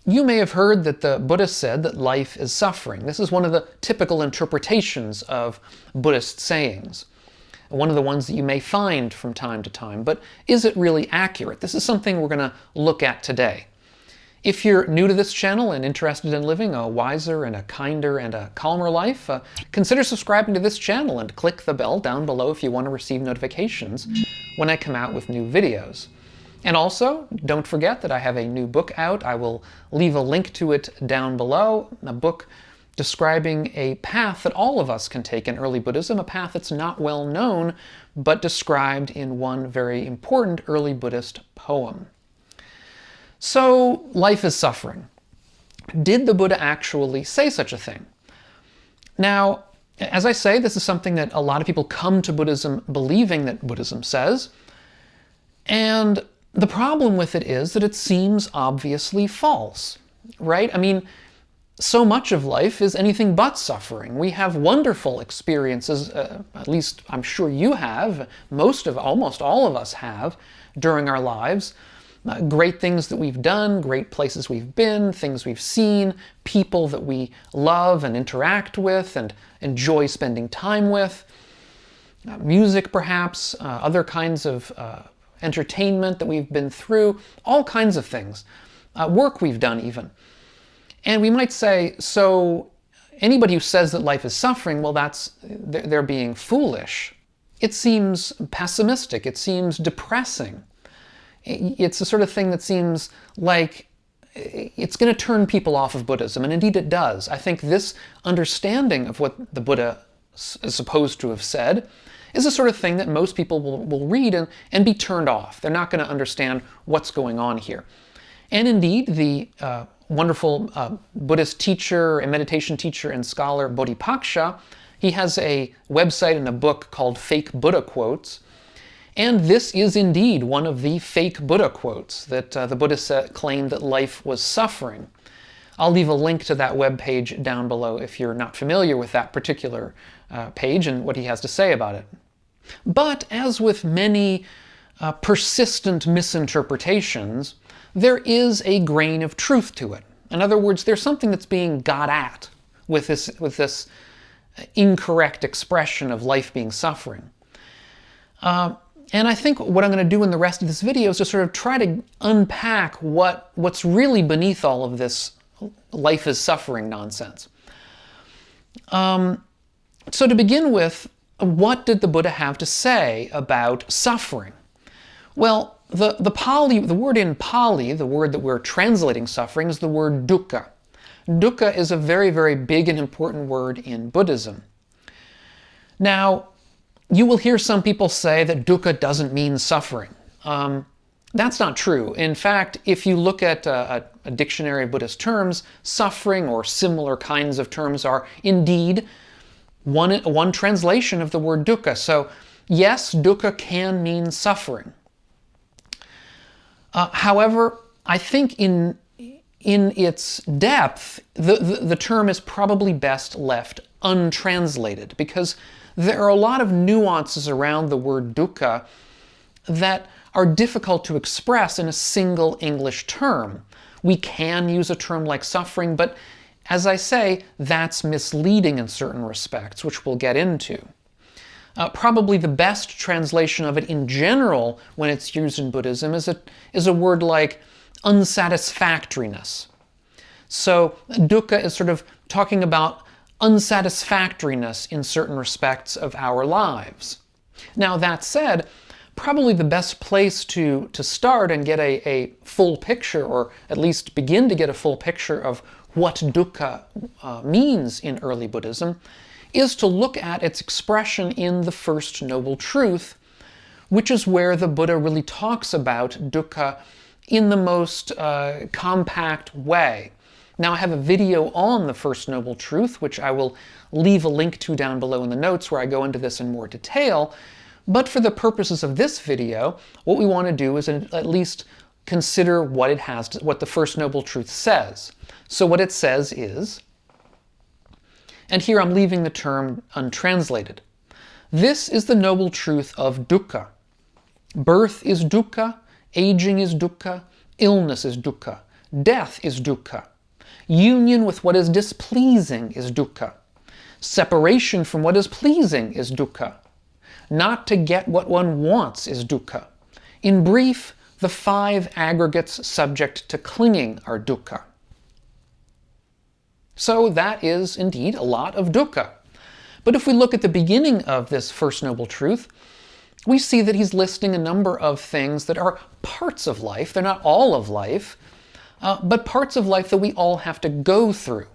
You may have heard that the Buddha said that life is suffering. This is one of the typical interpretations of Buddhist sayings, one of the ones that you may find from time to time. But is it really accurate? This is something we're going to look at today. If you're new to this channel and interested in living a wiser and a kinder and a calmer life, consider subscribing to this channel and click the bell down below if you want to receive notifications when I come out with new videos. And also, don't forget that I have a new book out. I will leave a link to it down below, a book describing a path that all of us can take in early Buddhism, a path that's not well known, but described in one very important early Buddhist poem. So, life is suffering. Did the Buddha actually say such a thing? Now, as I say, this is something that a lot of people come to Buddhism believing that Buddhism says, and the problem with it is that it seems obviously false, right? I mean, so much of life is anything but suffering. We have wonderful experiences, at least I'm sure you have, almost all of us have, during our lives. Great things that we've done, great places we've been, things we've seen, people that we love and interact with and enjoy spending time with, music perhaps, other kinds of entertainment that we've been through, all kinds of things, work we've done even. And we might say, so anybody who says that life is suffering, well, they're being foolish. It seems pessimistic, it seems depressing. It's the sort of thing that seems like it's going to turn people off of Buddhism, and indeed it does. I think this understanding of what the Buddha is supposed to have said is the sort of thing that most people will read and be turned off. They're not going to understand what's going on here. And indeed, the wonderful Buddhist teacher and meditation teacher and scholar Bodhipaksa, he has a website and a book called Fake Buddha Quotes. And this is indeed one of the fake Buddha quotes that the Buddha claimed that life was suffering. I'll leave a link to that webpage down below if you're not familiar with that particular page and what he has to say about it. But as with many persistent misinterpretations, there is a grain of truth to it. In other words, there's something that's being got at with this incorrect expression of life being suffering. And I think what I'm going to do in the rest of this video is to sort of try to unpack what's really beneath all of this life is suffering nonsense. So to begin with, what did the Buddha have to say about suffering? Well, the word in Pali, the word that we're translating suffering, is the word dukkha. Dukkha is a very, very big and important word in Buddhism. Now, you will hear some people say that dukkha doesn't mean suffering. That's not true. In fact, if you look at a dictionary of Buddhist terms, suffering or similar kinds of terms are indeed one translation of the word dukkha. So yes, dukkha can mean suffering. However, I think in its depth, the term is probably best left untranslated, because there are a lot of nuances around the word dukkha that are difficult to express in a single English term. We can use a term like suffering, but as I say, that's misleading in certain respects, which we'll get into. Probably the best translation of it in general when it's used in Buddhism is a word like unsatisfactoriness. So dukkha is sort of talking about unsatisfactoriness in certain respects of our lives. Now that said, probably the best place to start and get a full picture, or at least begin to get a full picture of what dukkha means in early Buddhism, is to look at its expression in the First Noble Truth, which is where the Buddha really talks about dukkha in the most compact way. Now I have a video on the First Noble Truth, which I will leave a link to down below in the notes, where I go into this in more detail. But for the purposes of this video, what we want to do is at least consider what what the First Noble Truth says. So what it says is, and here I'm leaving the term untranslated, this is the noble truth of dukkha. Birth is dukkha, aging is dukkha, illness is dukkha, Death is dukkha. Union with what is displeasing is dukkha. Separation from what is pleasing is dukkha. Not to get what one wants is dukkha. In brief, the 5 aggregates subject to clinging are dukkha. So that is indeed a lot of dukkha. But if we look at the beginning of this First Noble Truth, we see that he's listing a number of things that are parts of life. They're not all of life, but parts of life that we all have to go through.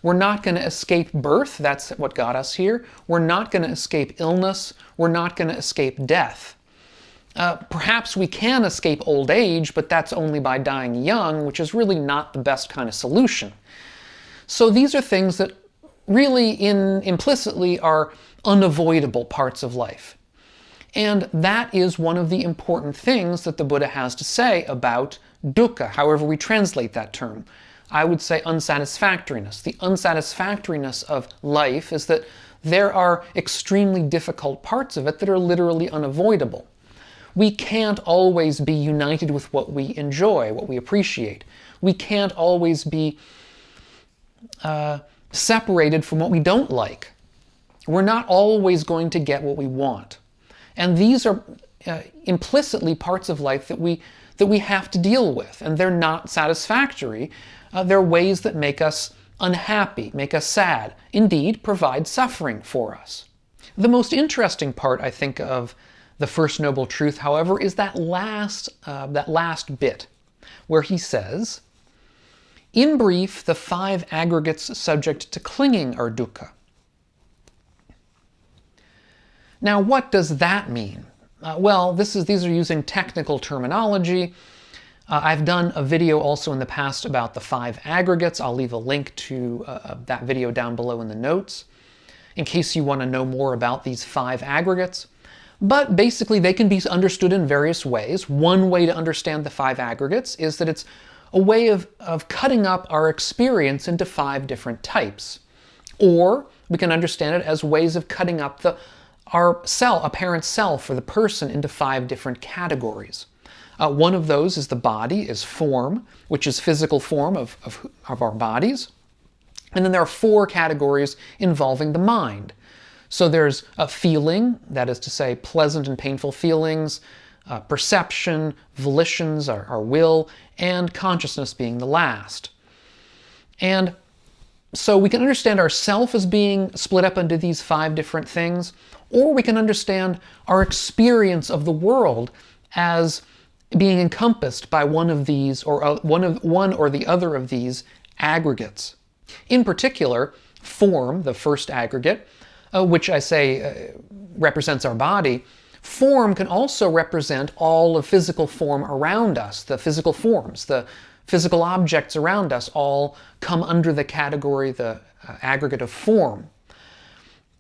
We're not going to escape birth. That's what got us here. We're not going to escape illness. We're not going to escape death. Perhaps we can escape old age, but that's only by dying young, which is really not the best kind of solution. So these are things that really implicitly are unavoidable parts of life. And that is one of the important things that the Buddha has to say about dukkha, however we translate that term. I would say unsatisfactoriness. The unsatisfactoriness of life is that there are extremely difficult parts of it that are literally unavoidable. We can't always be united with what we enjoy, what we appreciate. We can't always be separated from what we don't like. We're not always going to get what we want. And these are implicitly parts of life that we have to deal with, and they're not satisfactory. They're ways that make us unhappy, make us sad, indeed provide suffering for us. The most interesting part, I think, of the First Noble Truth, however, is that last bit, where he says, in brief, the 5 aggregates subject to clinging are dukkha. Now, what does that mean? Well, these are using technical terminology. I've done a video also in the past about the 5 aggregates. I'll leave a link to that video down below in the notes, in case you want to know more about these 5 aggregates. But basically, they can be understood in various ways. One way to understand the 5 aggregates is that it's a way of cutting up our experience into 5 different types. Or we can understand it as ways of cutting up our apparent self, or the person, into 5 different categories. One of those is the body, is form, which is physical form of our bodies. And then there are 4 categories involving the mind. So there's a feeling, that is to say pleasant and painful feelings, perception, volitions, our will, and consciousness being the last. And so we can understand ourself as being split up into these 5 different things, or we can understand our experience of the world as being encompassed by one of these, or one or the other of these aggregates. In particular, form, the first aggregate, which I say represents our body, form can also represent all of physical form around us. The physical forms, the physical objects around us all come under the category, the aggregate of form.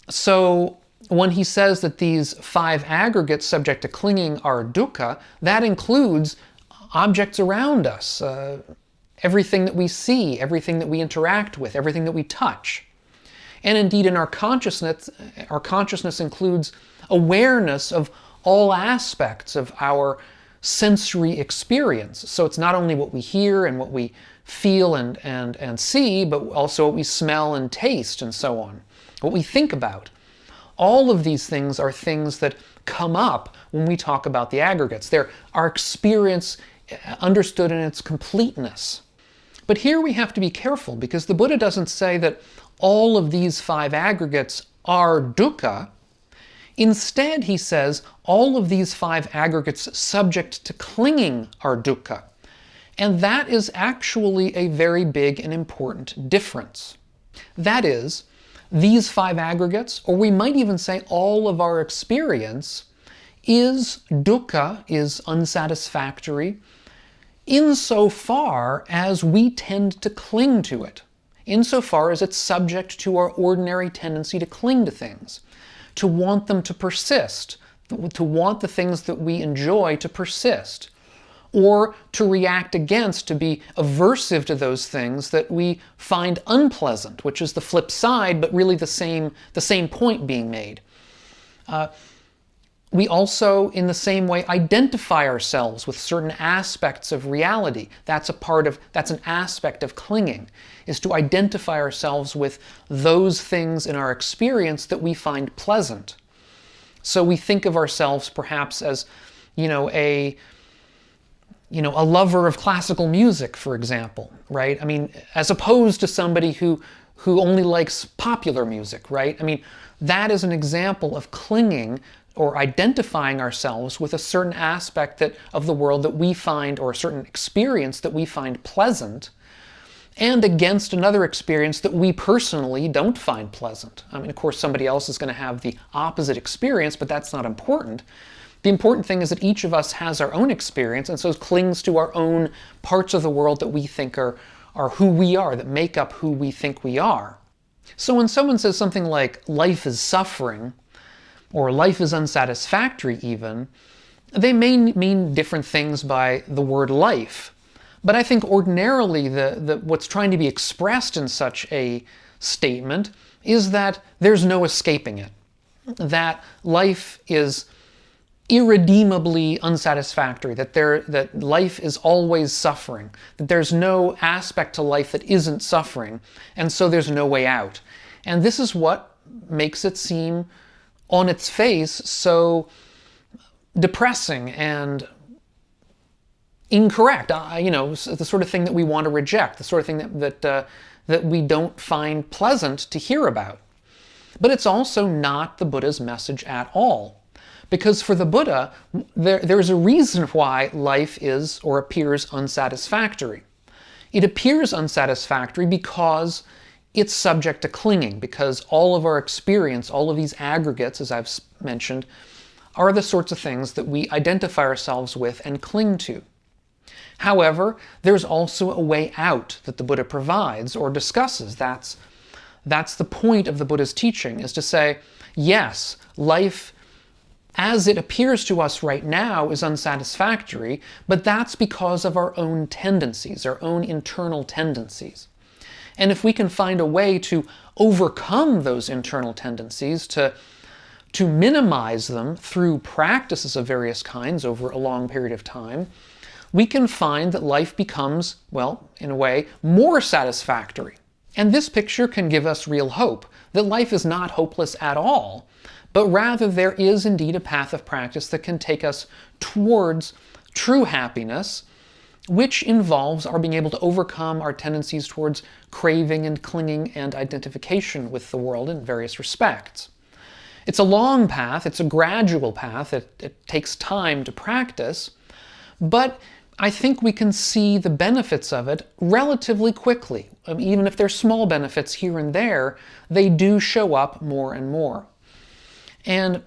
So when he says that these 5 aggregates subject to clinging are dukkha, that includes objects around us, everything that we see, everything that we interact with, everything that we touch. And indeed, in our consciousness includes awareness of all aspects of our sensory experience. So it's not only what we hear and what we feel and see, but also what we smell and taste and so on, what we think about. All of these things are things that come up when we talk about the aggregates. They're our experience understood in its completeness. But here we have to be careful, because the Buddha doesn't say that all of these 5 aggregates are dukkha. Instead, he says all of these 5 aggregates subject to clinging are dukkha. And that is actually a very big and important difference. That is, these 5 aggregates, or we might even say all of our experience, is dukkha, is unsatisfactory, insofar as we tend to cling to it, insofar as it's subject to our ordinary tendency to cling to things, to want them to persist, to want the things that we enjoy to persist, or to react against, to be aversive to those things that we find unpleasant, which is the flip side, but really the same point being made. We also, in the same way, identify ourselves with certain aspects of reality. That's an aspect of clinging, is to identify ourselves with those things in our experience that we find pleasant. So we think of ourselves perhaps as, a lover of classical music, for example, right? I mean, as opposed to somebody who only likes popular music, right? I mean, that is an example of clinging or identifying ourselves with a certain aspect of the world that we find, or a certain experience that we find pleasant, and against another experience that we personally don't find pleasant. I mean, of course, somebody else is going to have the opposite experience, but that's not important. The important thing is that each of us has our own experience, and so clings to our own parts of the world that we think are who we are, that make up who we think we are. So when someone says something like, life is suffering, or life is unsatisfactory even, they may mean different things by the word life. But I think ordinarily what's trying to be expressed in such a statement is that there's no escaping it. That life is irredeemably unsatisfactory, that life is always suffering, that there's no aspect to life that isn't suffering, and so there's no way out. And this is what makes it seem on its face so depressing and incorrect, the sort of thing that we want to reject, the sort of thing that we don't find pleasant to hear about. But it's also not the Buddha's message at all. Because for the Buddha, there's a reason why life is or appears unsatisfactory. It appears unsatisfactory because it's subject to clinging, because all of our experience, all of these aggregates, as I've mentioned, are the sorts of things that we identify ourselves with and cling to. However, there's also a way out that the Buddha provides or discusses. That's the point of the Buddha's teaching, is to say, yes, life as it appears to us right now is unsatisfactory, but that's because of our own tendencies, our own internal tendencies. And if we can find a way to overcome those internal tendencies, to minimize them through practices of various kinds over a long period of time, we can find that life becomes, well, in a way, more satisfactory. And this picture can give us real hope, that life is not hopeless at all, but rather there is indeed a path of practice that can take us towards true happiness, which involves our being able to overcome our tendencies towards craving and clinging and identification with the world in various respects. It's a long path, it's a gradual path, it takes time to practice, but I think we can see the benefits of it relatively quickly. Even if there's small benefits here and there, they do show up more and more. And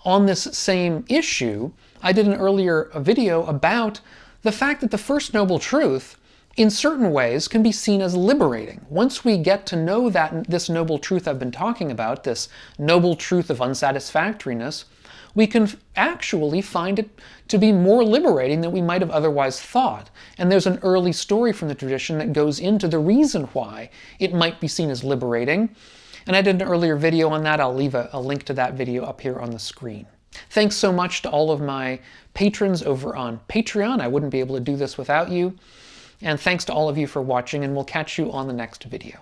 on this same issue, I did an earlier video about the fact that the First Noble Truth, in certain ways, can be seen as liberating. Once we get to know this noble truth I've been talking about, this noble truth of unsatisfactoriness, we can actually find it to be more liberating than we might have otherwise thought. And there's an early story from the tradition that goes into the reason why it might be seen as liberating. And I did an earlier video on that. I'll leave a link to that video up here on the screen. Thanks so much to all of my patrons over on Patreon. I wouldn't be able to do this without you. And thanks to all of you for watching, and we'll catch you on the next video.